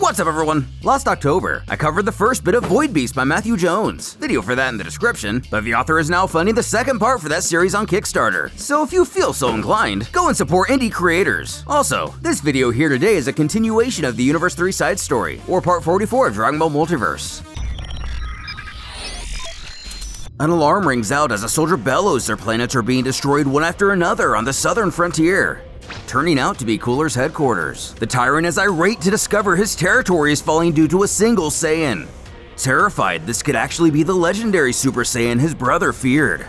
What's up everyone? Last October, I covered the first bit of Voidbeast by Matthew Jones. Video for that in the description, but the author is now funding the second part for that series on Kickstarter. So if you feel so inclined, go and support indie creators. Also, this video here today is a continuation of the Universe 3 side story, or part 44 of Dragon Ball Multiverse. An alarm rings out as a soldier bellows their planets are being destroyed one after another on the southern frontier. Turning out to be Cooler's headquarters, the tyrant is irate to discover his territory is falling due to a single Saiyan. Terrified this could actually be the legendary Super Saiyan his brother feared.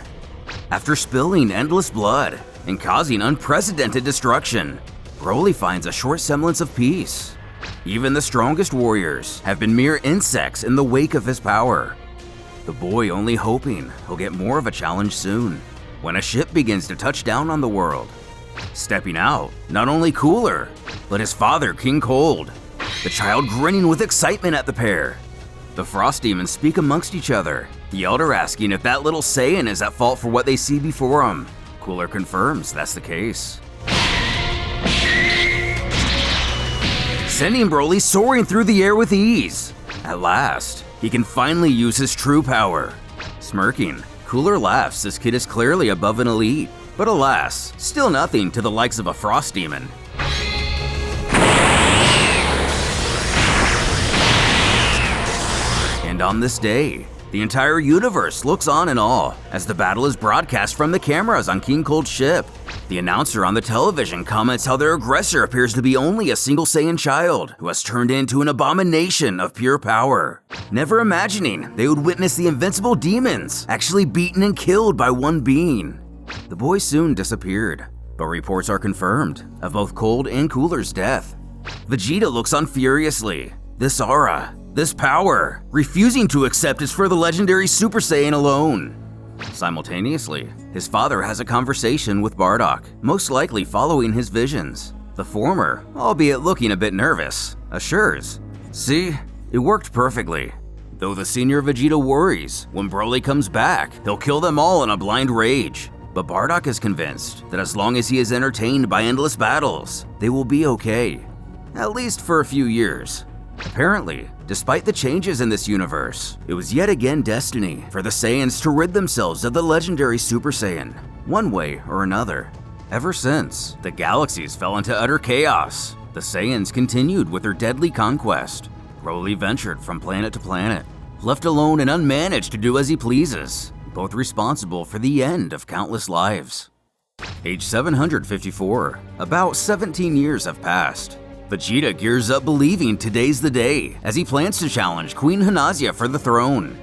After spilling endless blood and causing unprecedented destruction, Broly finds a short semblance of peace. Even the strongest warriors have been mere insects in the wake of his power. The boy only hoping he'll get more of a challenge soon, when a ship begins to touch down on the world. Stepping out, not only Cooler, but his father, King Cold, the child grinning with excitement at the pair. The Frost Demons speak amongst each other, the Elder asking if that little Saiyan is at fault for what they see before him. Cooler confirms that's the case. Sending Broly soaring through the air with ease. At last, he can finally use his true power. Smirking, Cooler laughs this kid is clearly above an elite. But alas, still nothing to the likes of a Frost Demon. And on this day, the entire universe looks on in awe as the battle is broadcast from the cameras on King Cold's ship. The announcer on the television comments how their aggressor appears to be only a single Saiyan child who has turned into an abomination of pure power. Never imagining they would witness the invincible demons actually beaten and killed by one being. The boy soon disappeared, but reports are confirmed of both Cold and Cooler's death. Vegeta looks on furiously. This aura, this power, refusing to accept is for the legendary Super Saiyan alone. Simultaneously, his father has a conversation with Bardock, most likely following his visions. The former, albeit looking a bit nervous, assures, "See, it worked perfectly." Though the senior Vegeta worries, when Broly comes back, he'll kill them all in a blind rage. But Bardock is convinced that as long as he is entertained by endless battles, they will be okay. At least for a few years. Apparently, despite the changes in this universe, it was yet again destiny for the Saiyans to rid themselves of the legendary Super Saiyan, one way or another. Ever since, the galaxies fell into utter chaos. The Saiyans continued with their deadly conquest. Broly ventured from planet to planet, left alone and unmanaged to do as he pleases, both responsible for the end of countless lives. Age 754, about 17 years have passed. Vegeta gears up believing today's the day as he plans to challenge Queen Hanazia for the throne.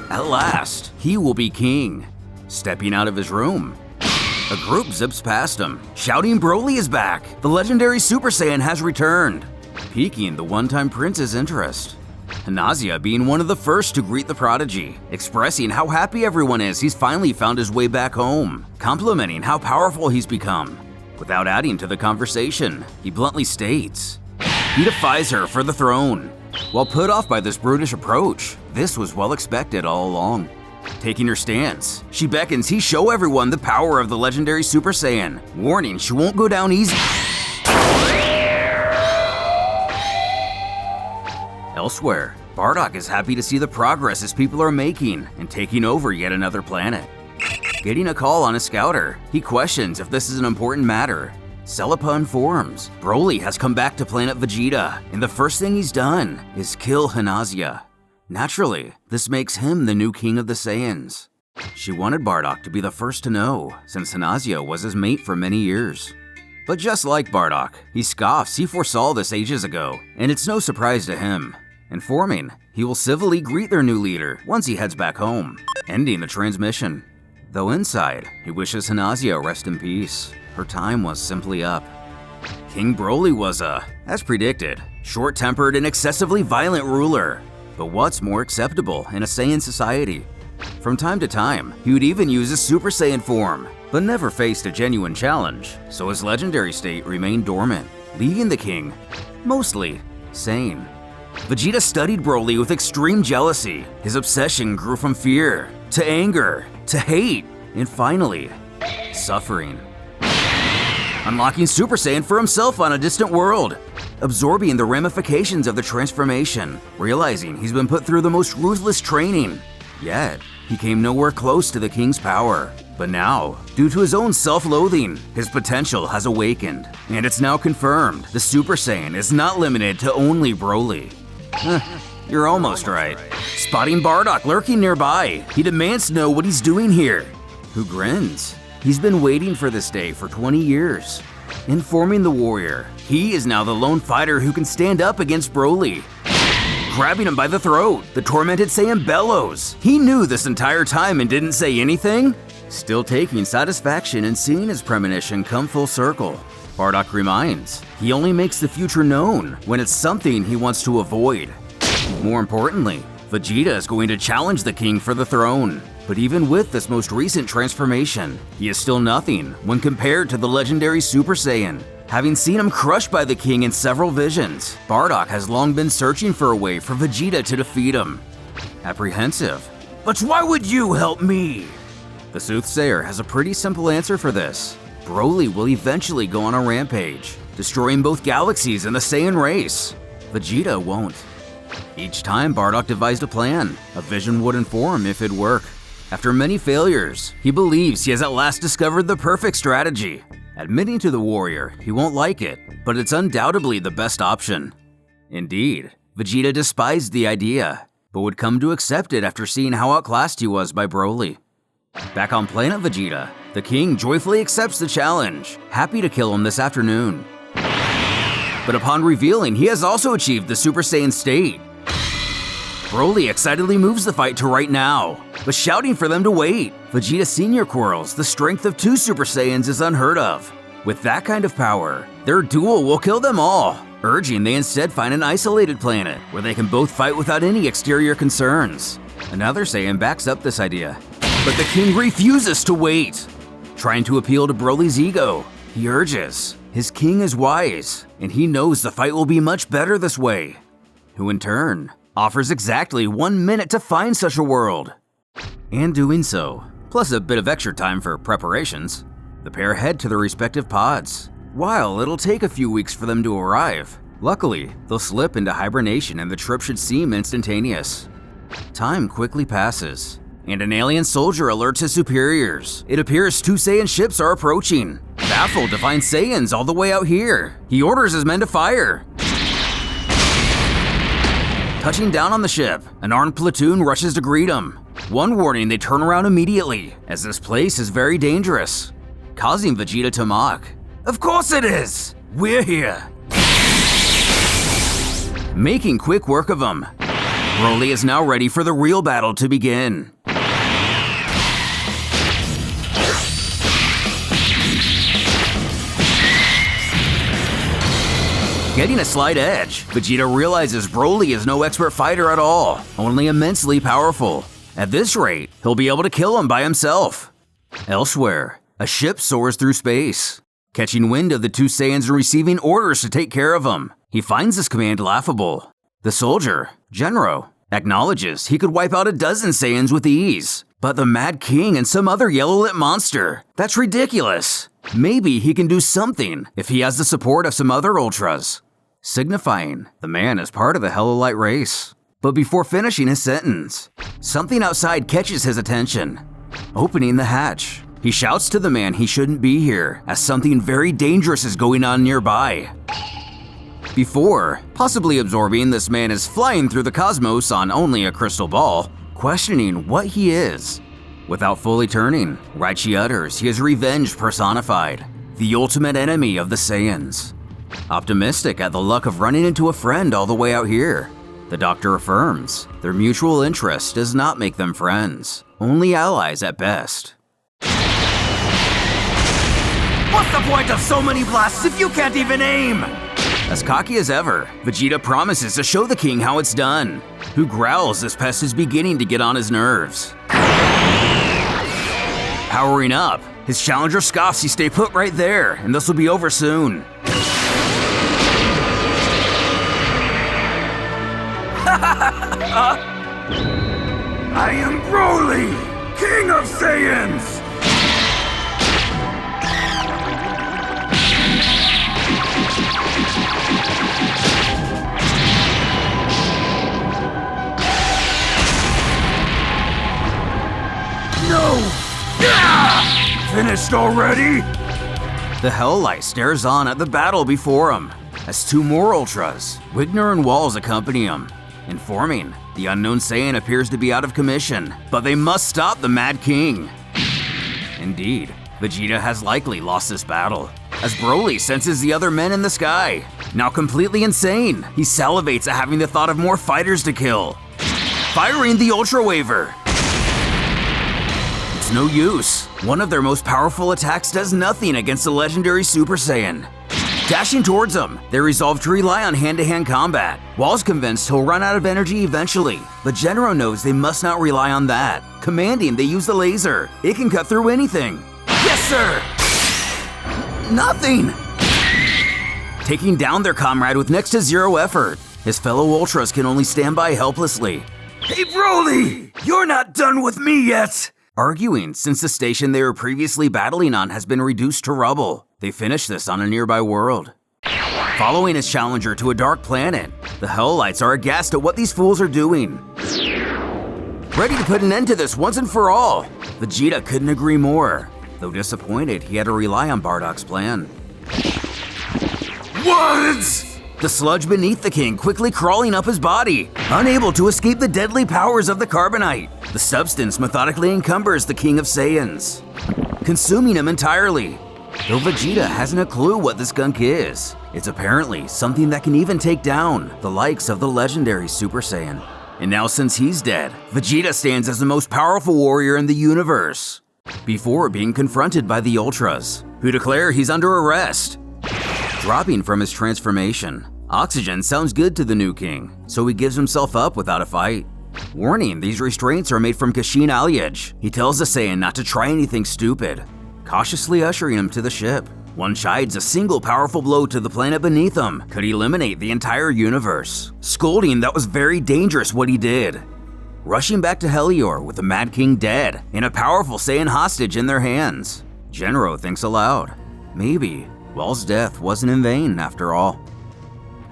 At last, he will be king. Stepping out of his room, a group zips past him, shouting Broly is back! The legendary Super Saiyan has returned! Piquing the one-time prince's interest. Hanazia being one of the first to greet the prodigy, expressing how happy everyone is he's finally found his way back home, complimenting how powerful he's become. Without adding to the conversation, he bluntly states, he defies her for the throne. While put off by this brutish approach, this was well expected all along. Taking her stance, she beckons he show everyone the power of the legendary Super Saiyan, warning she won't go down easy. Elsewhere, Bardock is happy to see the progress his people are making in taking over yet another planet. Getting a call on his scouter, he questions if this is an important matter. Celepa informs Broly has come back to planet Vegeta, and the first thing he's done is kill Hanazia. Naturally, this makes him the new king of the Saiyans. She wanted Bardock to be the first to know, since Hanazia was his mate for many years. But just like Bardock, he scoffs he foresaw this ages ago, and it's no surprise to him. Informing he will civilly greet their new leader once he heads back home, ending the transmission. Though inside, he wishes Hanazia rest in peace. Her time was simply up. King Broly was as predicted, short-tempered and excessively violent ruler. But what's more acceptable in a Saiyan society? From time to time, he would even use his Super Saiyan form, but never faced a genuine challenge, so his legendary state remained dormant, leaving the king mostly sane. Vegeta studied Broly with extreme jealousy. His obsession grew from fear, to anger, to hate, and finally, suffering. unlocking Super Saiyan for himself on a distant world, absorbing the ramifications of the transformation, realizing he's been put through the most ruthless training. Yet, he came nowhere close to the king's power. But now, due to his own self-loathing, his potential has awakened. And it's now confirmed, the Super Saiyan is not limited to only Broly. You're almost right. Spotting Bardock lurking nearby, he demands to know what he's doing here. Who grins? He's been waiting for this day for 20 years. Informing the warrior, he is now the lone fighter who can stand up against Broly. Grabbing him by the throat, the tormented Saiyan bellows. He knew this entire time and didn't say anything? Still taking satisfaction in seeing his premonition come full circle. Bardock reminds, he only makes the future known when it's something he wants to avoid. More importantly, Vegeta is going to challenge the king for the throne. But even with this most recent transformation, he is still nothing when compared to the legendary Super Saiyan. Having seen him crushed by the king in several visions, Bardock has long been searching for a way for Vegeta to defeat him. Apprehensive, but why would you help me? The soothsayer has a pretty simple answer for this. Broly will eventually go on a rampage, destroying both galaxies and the Saiyan race. Vegeta won't. Each time Bardock devised a plan, a vision would inform if it'd work. After many failures, he believes he has at last discovered the perfect strategy. Admitting to the warrior he won't like it, but it's undoubtedly the best option. Indeed, Vegeta despised the idea, but would come to accept it after seeing how outclassed he was by Broly. Back on planet Vegeta, the king joyfully accepts the challenge, happy to kill him this afternoon. But upon revealing he has also achieved the Super Saiyan state, Broly excitedly moves the fight to right now, but shouting for them to wait. Vegeta Sr. quarrels the strength of 2 Super Saiyans is unheard of. With that kind of power, their duel will kill them all, urging they instead find an isolated planet where they can both fight without any exterior concerns. Another Saiyan backs up this idea, but the king refuses to wait. Trying to appeal to Broly's ego, he urges, his king is wise, and he knows the fight will be much better this way. Who in turn offers exactly 1 minute to find such a world. And doing so, plus a bit of extra time for preparations, the pair head to their respective pods. While it'll take a few weeks for them to arrive, luckily, they'll slip into hibernation and the trip should seem instantaneous. Time quickly passes, and an alien soldier alerts his superiors. It appears 2 Saiyan ships are approaching. Baffled to find Saiyans all the way out here, he orders his men to fire. Touching down on the ship, an armed platoon rushes to greet him. One warning, they turn around immediately, as this place is very dangerous, causing Vegeta to mock. Of course it is! We're here! Making quick work of him, Broly is now ready for the real battle to begin. Getting a slight edge, Vegeta realizes Broly is no expert fighter at all, only immensely powerful. At this rate, he'll be able to kill him by himself. Elsewhere, a ship soars through space. Catching wind of the 2 Saiyans and receiving orders to take care of him, he finds this command laughable. The soldier, Genro, acknowledges he could wipe out a dozen Saiyans with ease, but the Mad King and some other yellow-lit monster, that's ridiculous. Maybe he can do something if he has the support of some other Ultras, signifying the man is part of the Hello-Light race. But before finishing his sentence, something outside catches his attention. Opening the hatch, he shouts to the man he shouldn't be here, as something very dangerous is going on nearby. Before possibly absorbing this man is flying through the cosmos on only a crystal ball, questioning what he is. Without fully turning, Raichi utters he is revenge personified, the ultimate enemy of the Saiyans. Optimistic at the luck of running into a friend all the way out here, the doctor affirms their mutual interest does not make them friends, only allies at best. What's the point of so many blasts if you can't even aim? As cocky as ever, Vegeta promises to show the king how it's done, who growls this pest is beginning to get on his nerves. Powering up, his challenger scoffs he stay put right there, and this will be over soon. I am Broly, King of Saiyans! finished already? The Hell Light stares on at the battle before him, as two more Ultras, Wigner and Walls, accompany him, informing the unknown Saiyan appears to be out of commission, but they must stop the Mad King. Indeed, Vegeta has likely lost this battle, as Broly senses the other men in the sky. Now completely insane, he salivates at having the thought of more fighters to kill. Firing the Ultra Waver. It's no use. One of their most powerful attacks does nothing against the legendary Super Saiyan. Dashing towards him, they resolve to rely on hand-to-hand combat. Wall's convinced he'll run out of energy eventually, but Genro knows they must not rely on that. Commanding they use the laser. It can cut through anything. Yes, sir! Nothing! Taking down their comrade with next to zero effort. His fellow Ultras can only stand by helplessly. Hey Broly! You're not done with me yet! Arguing since the station they were previously battling on has been reduced to rubble. They finish this on a nearby world. Following his challenger to a dark planet, the Hell Lights are aghast at what these fools are doing. Ready to put an end to this once and for all, Vegeta couldn't agree more. Though disappointed, he had to rely on Bardock's plan. What? The sludge beneath the king quickly crawling up his body, unable to escape the deadly powers of the carbonite. The substance methodically encumbers the King of Saiyans, consuming him entirely. Though Vegeta hasn't a clue what this gunk is, it's apparently something that can even take down the likes of the legendary Super Saiyan. And now since he's dead, Vegeta stands as the most powerful warrior in the universe, before being confronted by the Ultras, who declare he's under arrest. Dropping from his transformation, oxygen sounds good to the new king, so he gives himself up without a fight. Warning, these restraints are made from Kashin Alyaj. He tells the Saiyan not to try anything stupid, cautiously ushering him to the ship. One chides a single powerful blow to the planet beneath him could eliminate the entire universe, scolding that was very dangerous what he did. Rushing back to Helior with the Mad King dead and a powerful Saiyan hostage in their hands, Genro thinks aloud, maybe Wall's death wasn't in vain after all.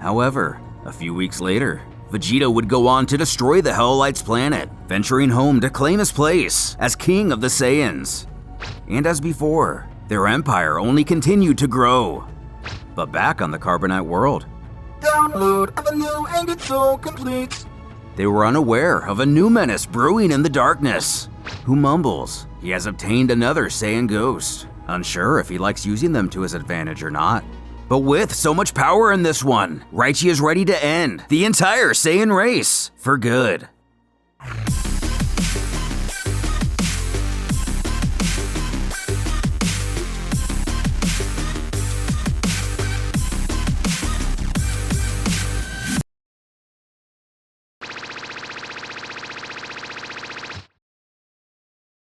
However, a few weeks later, Vegeta would go on to destroy the Hell Lights planet, venturing home to claim his place as King of the Saiyans. And as before, their empire only continued to grow. But back on the Carbonite world, Download of the new and it's so complete. They were unaware of a new menace brewing in the darkness, who mumbles he has obtained another Saiyan ghost, unsure if he likes using them to his advantage or not. But with so much power in this one, Raichi is ready to end the entire Saiyan race for good.